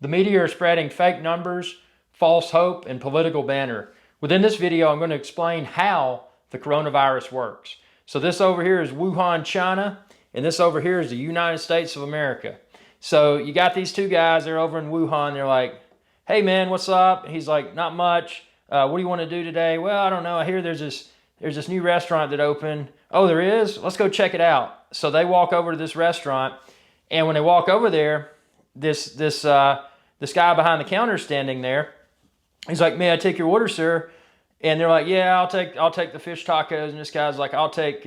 The media are spreading fake numbers, false hope, and political banter. Within this video, I'm going to explain how the coronavirus works. So this over here is Wuhan, China, and this over here is the United States of America. So you got these two guys, they're over in Wuhan, they're like, hey man, what's up? And he's like, not much. What do you want to do today? Well, I don't know. I hear there's this new restaurant that opened. Oh, there is? Let's go check it out. So they walk over to this restaurant, and when they walk over there, this guy behind the counter standing there, he's like, may I take your order, sir? And they're like, yeah, I'll take the fish tacos. And this guy's like, I'll take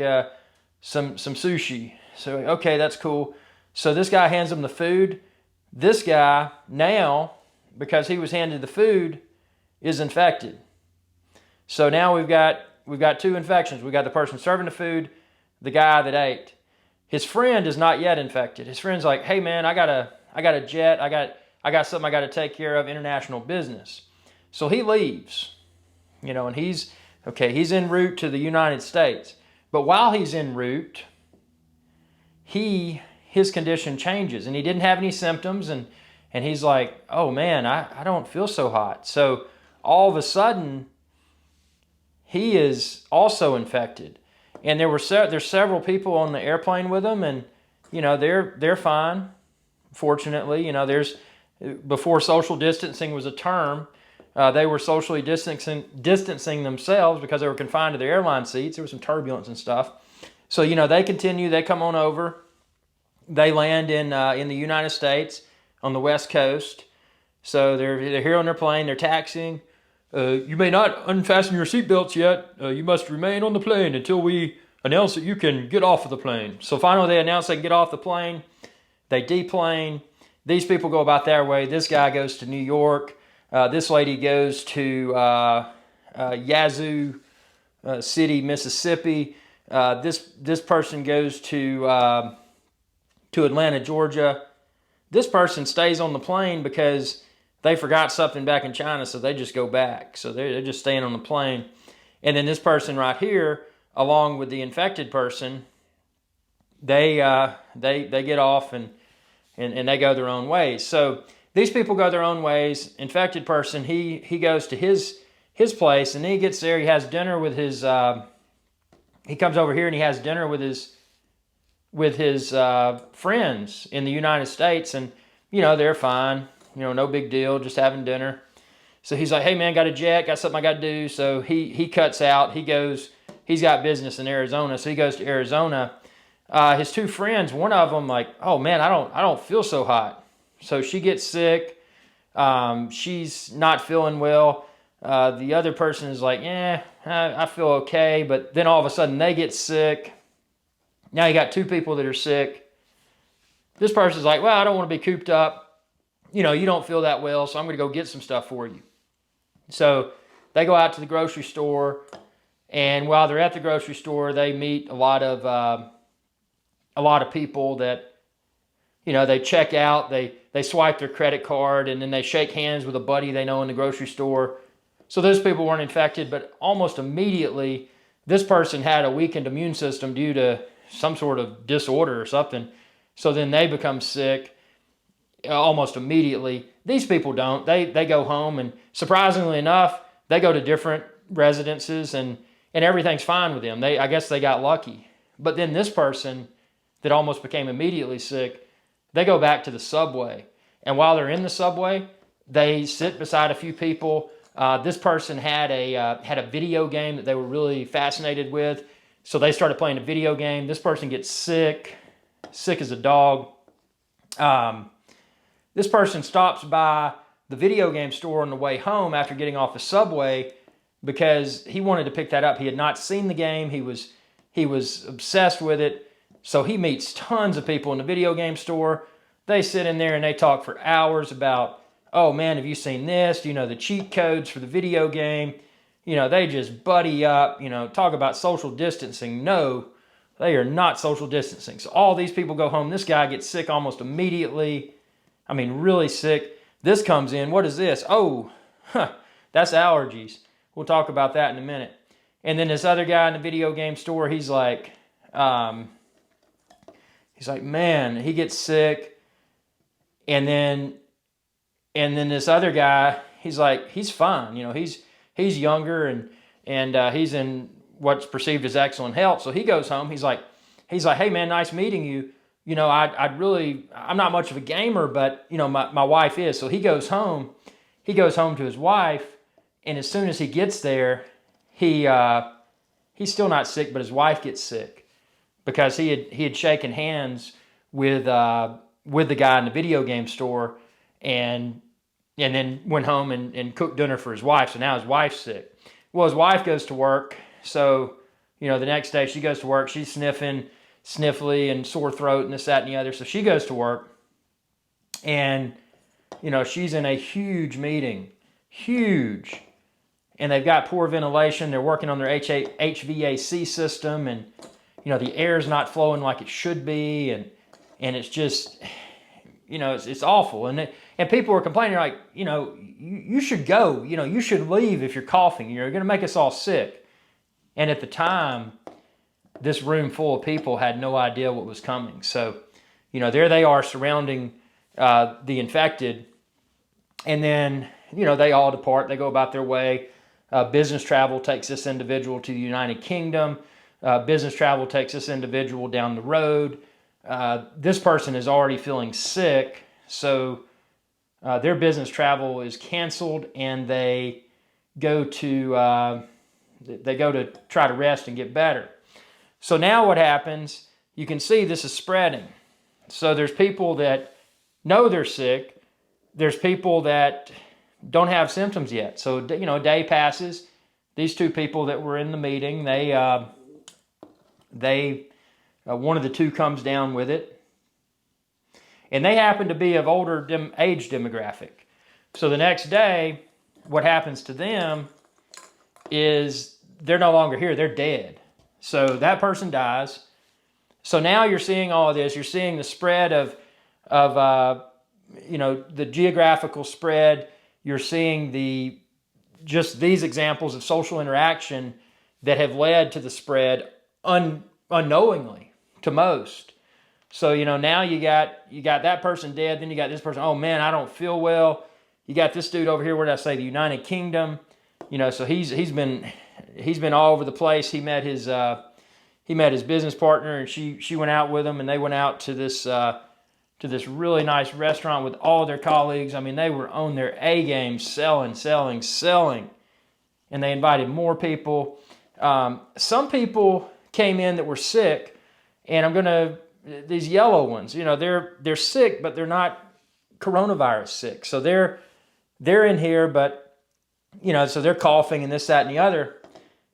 some sushi. So, okay, that's cool. So this guy hands him the food. This guy now, because he was handed the food, is infected. So now we've got two infections. We got the person serving the food, the guy that ate. His friend is not yet infected. His friend's like, hey man, I got a jet. I got something I got to take care of, international business. So he leaves, and he's en route to the United States. But while he's en route, his condition changes, and he didn't have any symptoms, and he's like, oh man, I don't feel so hot. So all of a sudden, he is also infected. And there's several people on the airplane with him, and they're fine. Fortunately, before social distancing was a term, they were socially distancing themselves because they were confined to their airline seats. There was some turbulence and stuff. So they continue. They come on over. They land in the United States on the West Coast. So they're here on their plane. They're taxiing. You may not unfasten your seatbelts yet. You must remain on the plane until we announce that you can get off of the plane. So finally they announce they can get off the plane. They deplane. These people go about their way. This guy goes to New York. This lady goes to Yazoo City, Mississippi. This person goes to Atlanta, Georgia. This person stays on the plane because they forgot something back in China, so they just go back. So they're just staying on the plane. And then this person right here, along with the infected person, they get off and they go their own ways. So these people go their own ways. Infected person, he goes to his place, and then he gets there. He has dinner with his. He comes over here and he has dinner with his friends in the United States, and they're fine. No big deal, just having dinner. So he's like, hey man, got a jet, got something I got to do. So he cuts out. He's got business in Arizona, so he goes to Arizona. His two friends, one of them like, oh man, I don't feel so hot. So she gets sick. She's not feeling well. The other person is like, I feel okay. But then all of a sudden they get sick. Now you got two people that are sick. This person's like, well, I don't want to be cooped up. You don't feel that well, so I'm going to go get some stuff for you. So they go out to the grocery store, and while they're at the grocery store, they meet a lot of people that, they check out, they swipe their credit card, and then they shake hands with a buddy they know in the grocery store. So those people weren't infected, but almost immediately, this person had a weakened immune system due to some sort of disorder or something. So then they become sick almost immediately. These people don't. They go home, and surprisingly enough, they go to different residences, and everything's fine with them. I guess they got lucky. But then this person that almost became immediately sick, they go back to the subway. And while they're in the subway, they sit beside a few people. This person had a video game that they were really fascinated with. So they started playing a video game. This person gets sick as a dog. This person stops by the video game store on the way home after getting off the subway because he wanted to pick that up. He had not seen the game. He was obsessed with it. So he meets tons of people in the video game store. They sit in there and they talk for hours about, oh man, have you seen this? Do you know the cheat codes for the video game? They just buddy up, talk about social distancing. No, they are not social distancing. So all these people go home. This guy gets sick almost immediately. I mean, really sick. This comes in. What is this? Oh, that's allergies. We'll talk about that in a minute. And then this other guy in the video game store, he's like, man, he gets sick. And then And then this other guy, he's like, he's fine. He's younger and he's in what's perceived as excellent health. So he goes home. He's like, hey man, nice meeting you. I'm not much of a gamer, but my wife is. So he goes home. He goes home to his wife, and as soon as he gets there, he's still not sick, but his wife gets sick because he had shaken hands with the guy in the video game store, and then went home and cooked dinner for his wife. So now his wife's sick. Well, his wife goes to work. So, the next day she goes to work. She's sniffly and sore throat and this, that, and the other. So she goes to work. And, she's in a huge meeting. Huge. And they've got poor ventilation. They're working on their HVAC system. And, the air's not flowing like it should be. And it's just, it's awful. And people were complaining, like, you should go. You should leave if you're coughing. You're going to make us all sick. And at the time, this room full of people had no idea what was coming. So, there they are surrounding the infected. And then, they all depart. They go about their way. Business travel takes this individual to the United Kingdom. Business travel takes this individual down the road. This person is already feeling sick, so their business travel is canceled, and they go to try to rest and get better. So now what happens? You can see this is spreading. So there's people that know they're sick. There's people that don't have symptoms yet. So a day passes. These two people that were in the meeting, one of the two comes down with it. And they happen to be of older age demographic. So the next day, what happens to them is they're no longer here. They're dead. So that person dies. So now you're seeing all of this. You're seeing the spread of the geographical spread. You're seeing just these examples of social interaction that have led to the spread unknowingly to most. So, now you got that person dead, then you got this person, oh man, I don't feel well. You got this dude over here, where did I say, the United Kingdom. So he's been all over the place. He met his business partner, and she went out with him, and they went out to this really nice restaurant with all their colleagues. I mean, they were on their A game, selling. And they invited more people. Some people came in that were sick, and these yellow ones, they're sick, but they're not coronavirus sick. So they're in here, but, so they're coughing and this, that, and the other.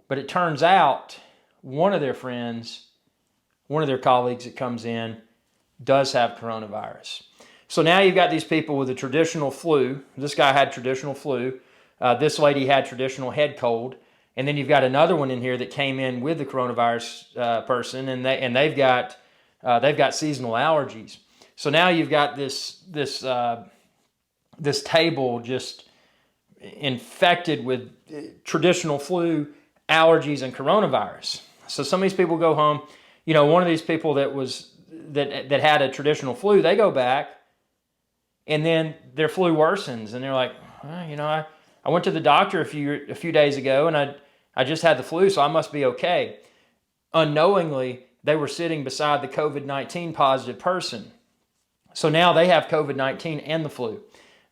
But it turns out one of their friends, one of their colleagues that comes in, does have coronavirus. So now you've got these people with a traditional flu. This guy had traditional flu. This lady had traditional head cold. And then you've got another one in here that came in with the coronavirus person, and they've got seasonal allergies. So now you've got this table just infected with traditional flu, allergies, and coronavirus. So some of these people go home. One of these people that had a traditional flu, they go back, and then their flu worsens, and they're like, I went to the doctor a few days ago, and I just had the flu, so I must be okay. Unknowingly, they were sitting beside the COVID-19 positive person. So now they have COVID-19 and the flu.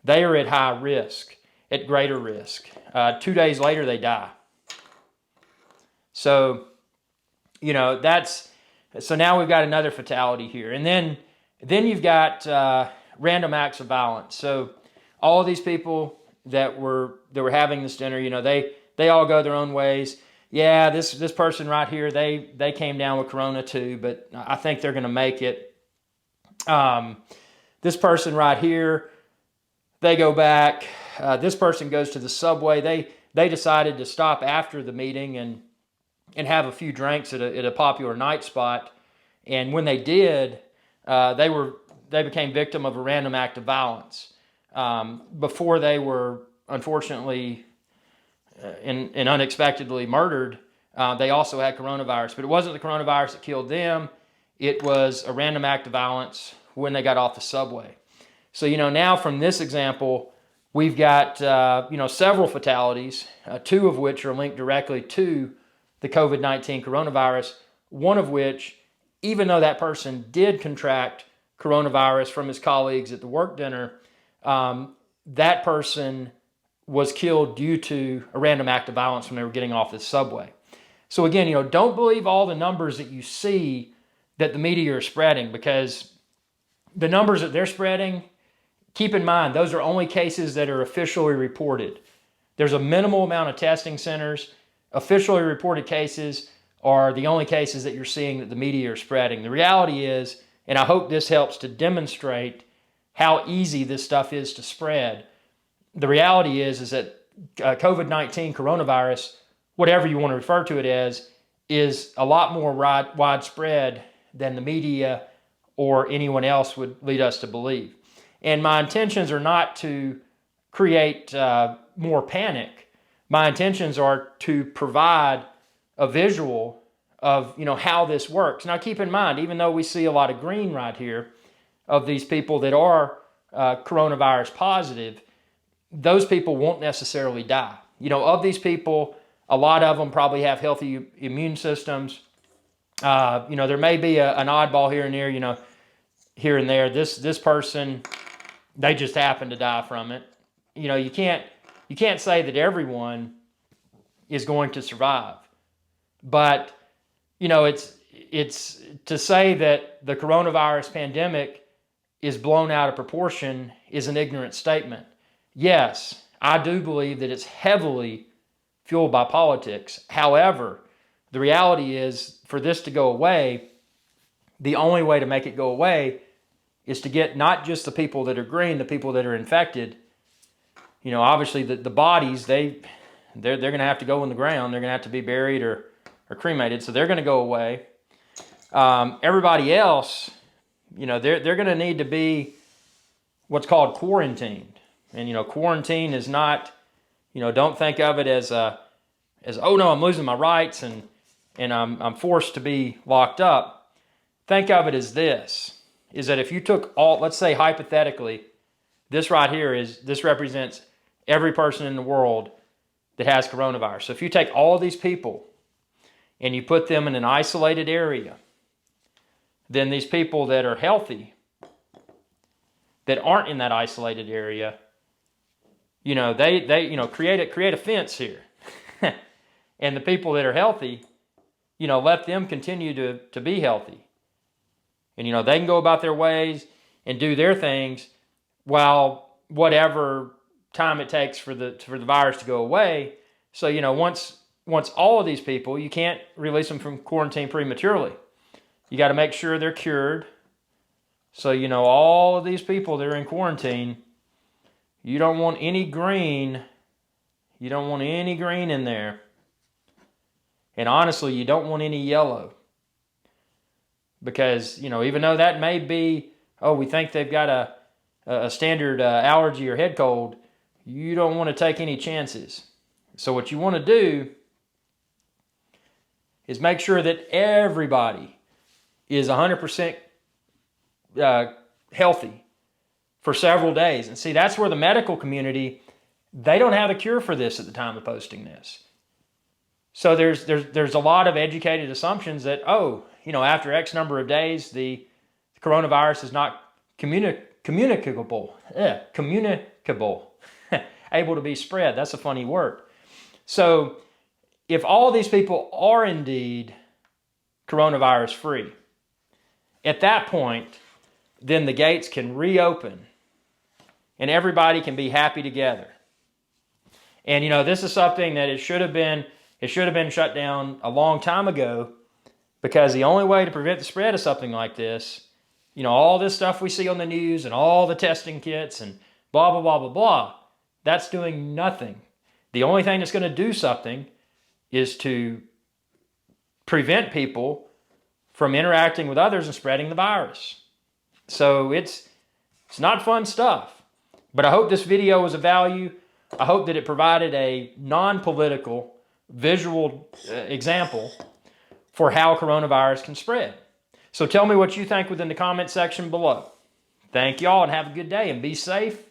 They are at high risk, at greater risk. 2 days later, they die. So, so now we've got another fatality here. And then you've got random acts of violence. So all of these people that were having this dinner, they all go their own ways. Yeah, this person right here, they came down with corona too, but I think they're going to make it. This person right here, they go back. This person goes to the subway. They decided to stop after the meeting and have a few drinks at a popular night spot. And when they did, they became victim of a random act of violence. Before they were unfortunately and unexpectedly murdered, they also had coronavirus. But it wasn't the coronavirus that killed them. It was a random act of violence when they got off the subway. So, now from this example, We've got several fatalities, two of which are linked directly to the COVID-19 coronavirus, one of which, even though that person did contract coronavirus from his colleagues at the work dinner, that person was killed due to a random act of violence when they were getting off the subway. So again, don't believe all the numbers that you see that the media are spreading, because the numbers that they're spreading, keep in mind, those are only cases that are officially reported. There's a minimal amount of testing centers. Officially reported cases are the only cases that you're seeing that the media are spreading. The reality is, and I hope this helps to demonstrate how easy this stuff is to spread, the reality is that COVID-19 coronavirus, whatever you want to refer to it as, is a lot more widespread than the media or anyone else would lead us to believe. And my intentions are not to create more panic. My intentions are to provide a visual of how this works. Now keep in mind, even though we see a lot of green right here of these people that are coronavirus positive, those people won't necessarily die. Of these people, a lot of them probably have healthy immune systems. There may be an oddball here and there, here and there. This person, they just happen to die from it. You can't say that everyone is going to survive. But, it's to say that the coronavirus pandemic is blown out of proportion is an ignorant statement. Yes, I do believe that it's heavily fueled by politics. However, the reality is, for this to go away, the only way to make it go away is to get not just the people that are green, the people that are infected. Obviously the bodies, they're going to have to go in the ground. They're going to have to be buried or cremated, so they're going to go away. Everybody else, they're going to need to be what's called quarantined. And, quarantine is not, don't think of it as oh no, I'm losing my rights and I'm forced to be locked up. Think of it as this, is that if you took let's say hypothetically, this right here this represents every person in the world that has coronavirus. So if you take all of these people and you put them in an isolated area, then these people that are healthy, that aren't in that isolated area, they create a fence here. And the people that are healthy, let them continue to be healthy. And, they can go about their ways and do their things while whatever time it takes for the virus to go away. So, once all of these people, you can't release them from quarantine prematurely. You got to make sure they're cured. So, all of these people that are in quarantine, you don't want any green. You don't want any green in there. And honestly, you don't want any yellow. Because, even though that may be, we think they've got a standard allergy or head cold, you don't want to take any chances. So what you want to do is make sure that everybody is 100% healthy for several days. And see, that's where the medical community, they don't have a cure for this at the time of posting this. So there's a lot of educated assumptions that, after X number of days, the coronavirus is not communicable, able to be spread. That's a funny word. So if all these people are indeed coronavirus free, at that point, then the gates can reopen and everybody can be happy together. And, this is something that it should have been shut down a long time ago, because the only way to prevent the spread of something like this, all this stuff we see on the news and all the testing kits and blah, blah, blah, blah, blah, that's doing nothing. The only thing that's going to do something is to prevent people from interacting with others and spreading the virus. So it's not fun stuff. But I hope this video was of value. I hope that it provided a non-political visual example for how coronavirus can spread. So tell me what you think within the comment section below. Thank y'all and have a good day, and be safe,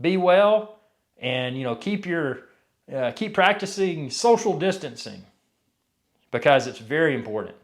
be well, And keep practicing social distancing, because it's very important.